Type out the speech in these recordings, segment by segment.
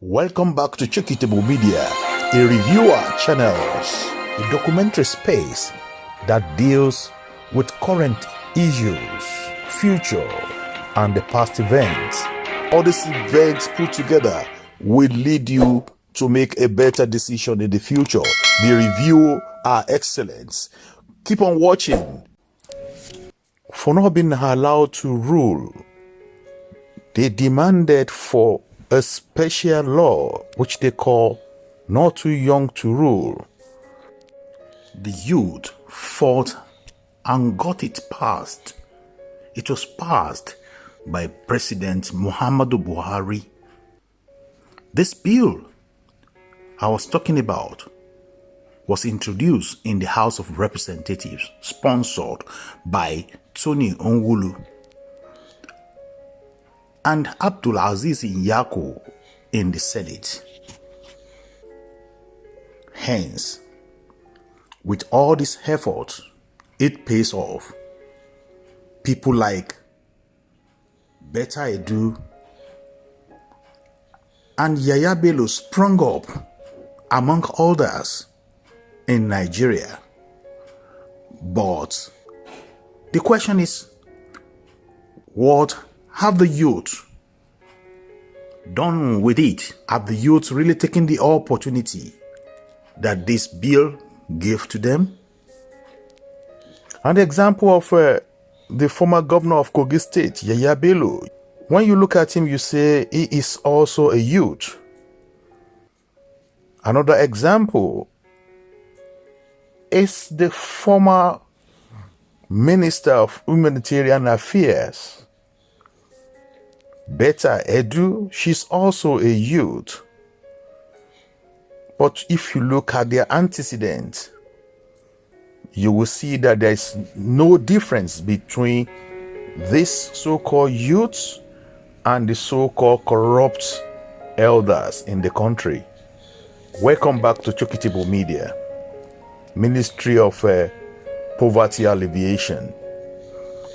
Welcome back to Chukitable Media, a reviewer channel, a documentary space that deals with current issues, future, and the past events. All these events put together will lead you to make a better decision in the future. The review are excellent. Keep on watching. For not being allowed to rule, they demanded for a special law which they call not too young to rule. The youth fought and got it passed. It was passed by President Muhammadu Buhari. This bill I was talking about was introduced in the House of Representatives, sponsored by Tony Onwulu and Abdul Aziz Yako in the Senate. Hence, with all this effort, it pays off. People like Betta Edu and Yaya Bello sprung up, among others, in Nigeria. But the question is, what have the youth done with it? Have the youth really taken the opportunity that this bill gave to them? An example of the former governor of Kogi State, Yaya Bello. When you look at him, you say he is also a youth. Another example is the former Minister of Humanitarian Affairs, Betta Edu. She's also a youth. But if you look at their antecedents, you will see that there is no difference between this so-called youths and the so-called corrupt elders in the country. Welcome back to Chukitable Media, Ministry of Poverty Alevation.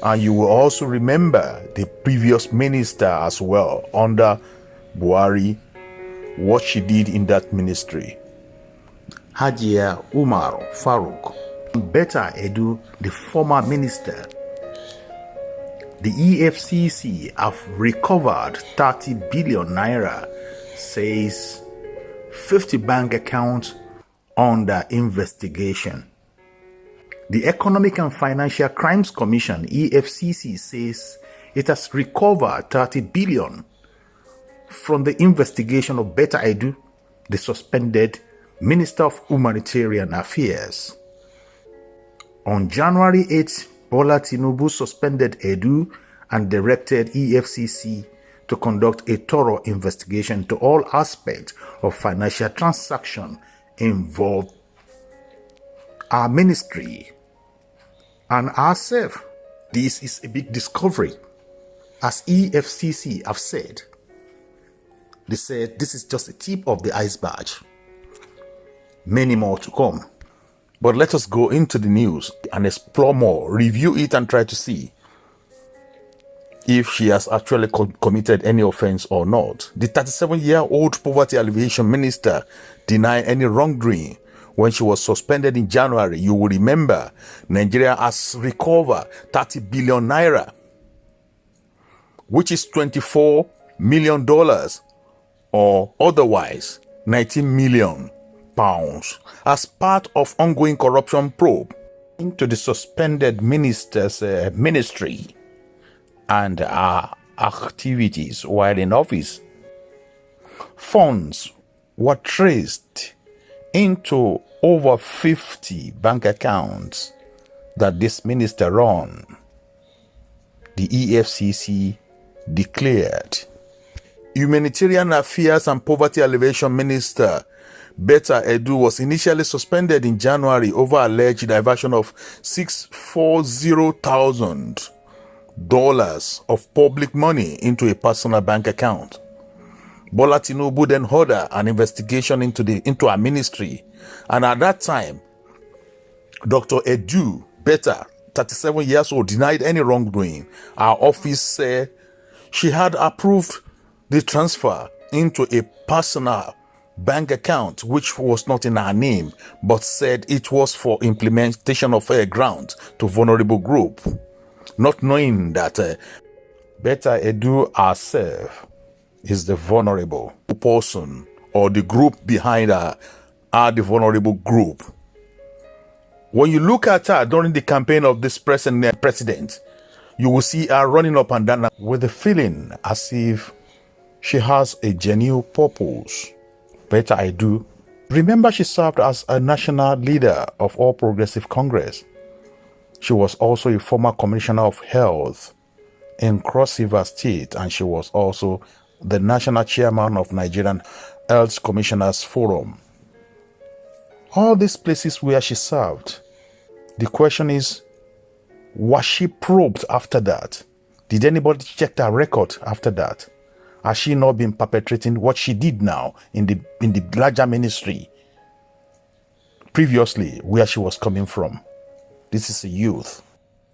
And you will also remember the previous minister as well, under Buhari, what she did in that ministry. Hajia Umar Farouk. Betta Edu, the former minister. The Efcc have recovered 30 billion naira, says 50 bank accounts under investigation. The Economic and Financial Crimes Commission, EFCC, says it has recovered 30 billion from the investigation of Betta Edu, the suspended Minister of Humanitarian Affairs. On January 8, Bola Tinubu suspended Edu and directed EFCC to conduct a thorough investigation to all aspects of financial transaction involved our ministry and ourselves. This is a big discovery. As EFCC have said, they said this is just the tip of the iceberg. Many more to come. But let us go into the news and explore more, review it and try to see if she has actually committed any offense or not. The 37-year-old poverty alleviation minister denied any wrongdoing when she was suspended in January. You will remember Nigeria has recovered 30 billion naira, which is $24 million, or otherwise 19 million pounds, as part of ongoing corruption probe into the suspended minister's ministry and activities while in office. Funds were traced into over 50 bank accounts that this minister run, the EFCC declared. Humanitarian Affairs and Poverty Alleviation Minister Betta Edu was initially suspended in January over alleged diversion of $640,000 of public money into a personal bank account. Bola Tinubu then ordered an investigation into her ministry, and at that time, Dr. Edu Betta, 37 years old, denied any wrongdoing. Her office said she had approved the transfer into a personal bank account which was not in her name, but said it was for implementation of a grant to vulnerable group, not knowing that Betta Edu herself is the vulnerable person, or the group behind her are the vulnerable group. When you look at her during the campaign of this president, you will see her running up and down with the feeling as if she has a genuine purpose. Betta Edu, remember, she served as a national leader of All Progressive Congress. She was also a former commissioner of health in Cross River State, and she was also the national chairman of Nigerian Health Commissioners Forum. All these places where she served. The question is, was she probed after that? Did anybody check her record after that? Has she not been perpetrating what she did now in the larger ministry previously, where she was coming from? This is a youth.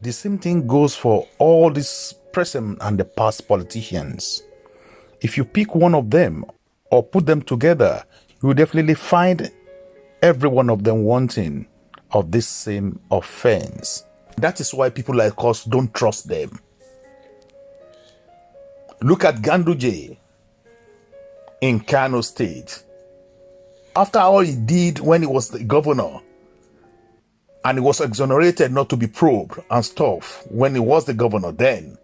The same thing goes for all these present and the past politicians. If you pick one of them or put them together, you will definitely find every one of them wanting of this same offense. That is why people like us don't trust them. Look at Ganduje in Kano State. After all he did when he was the governor, and he was exonerated not to be probed and stuff when he was the governor then.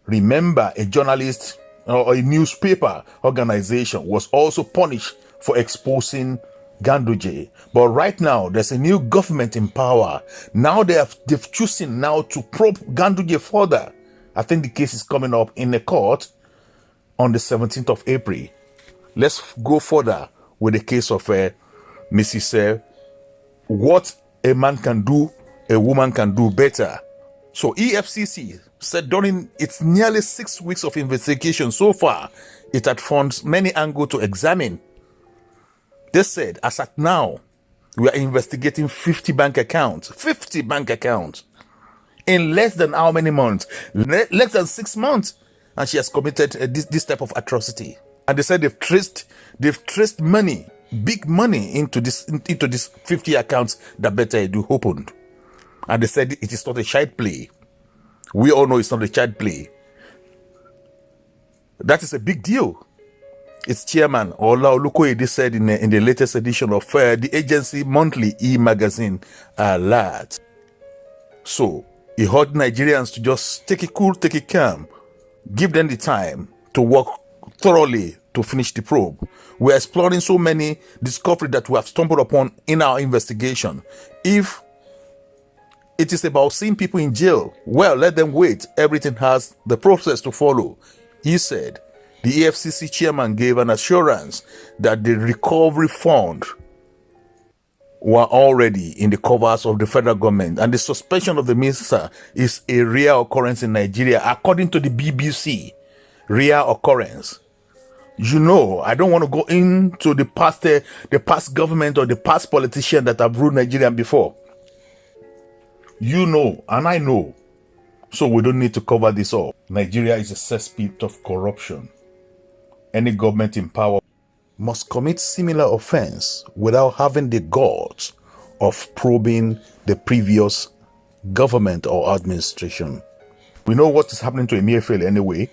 Remember, a journalist or a newspaper organization was also punished for exposing Ganduje. But right now, there's a new government in power. Now they've chosen now to probe Ganduje further. I think the case is coming up in the court on the 17th of April. Let's go further with the case of Mrs. What a man can do, a woman can do better. So Efcc said during its nearly 6 weeks of investigation so far, it had found many angles to examine. They said, as at now, we are investigating 50 bank accounts. 50 bank accounts. In less than how many months? Less than 6 months. And she has committed this type of atrocity. And they said they've traced money, big money into this 50 accounts that Betta Edu opened. And they said it is not a child play. We all know it's not a child play. That is a big deal. Its chairman, Ola Olukoyede, said in the latest edition of the agency monthly e-magazine, Alert. So, he urged Nigerians to just take it cool, take it calm, give them the time to work thoroughly to finish the probe. We're exploring so many discoveries that we have stumbled upon in our investigation. If it is about seeing people in jail, well, let them wait. Everything has the process to follow. He said. The Efcc chairman gave an assurance that the recovery fund were already in the covers of the federal government, and the suspension of the minister is a rare occurrence in Nigeria, according to the BBC. Rare occurrence. You know, I don't want to go into the past government or the past politician that have ruled Nigeria before. You know, and I know. So we don't need to cover this up. Nigeria is a cesspit of corruption. Any government in power must commit similar offense without having the guts of probing the previous government or administration. We know what is happening to Emefiele anyway,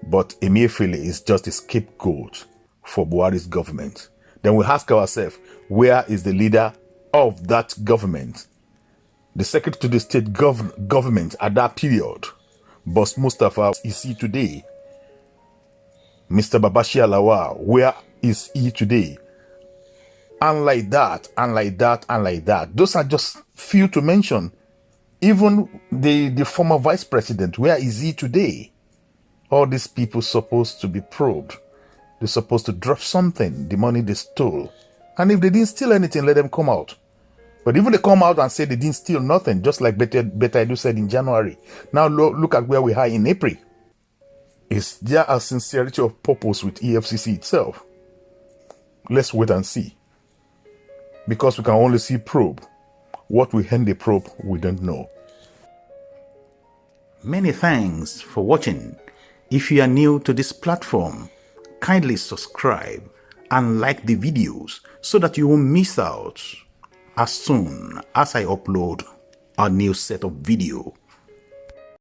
but Emefiele is just a scapegoat for Buhari's government. Then we ask ourselves, where is the leader of that government? The secretary to the state government at that period, Boss Mustafa, is he today? Mr. Babashi Alawa, where is he today? And like that, and like that, and like that. Those are just few to mention. Even the former vice president, where is he today? All these people supposed to be probed. They're supposed to drop something, the money they stole. And if they didn't steal anything, let them come out. But even they come out and say they didn't steal nothing, just like Betta Edu said in January. Now look at where we are in April. Is there a sincerity of purpose with Efcc itself? Let's wait and see. Because we can only see probe. What will end the probe, we don't know. Many thanks for watching. If you are new to this platform, kindly subscribe and like the videos so that you won't miss out as soon as I upload a new set of video.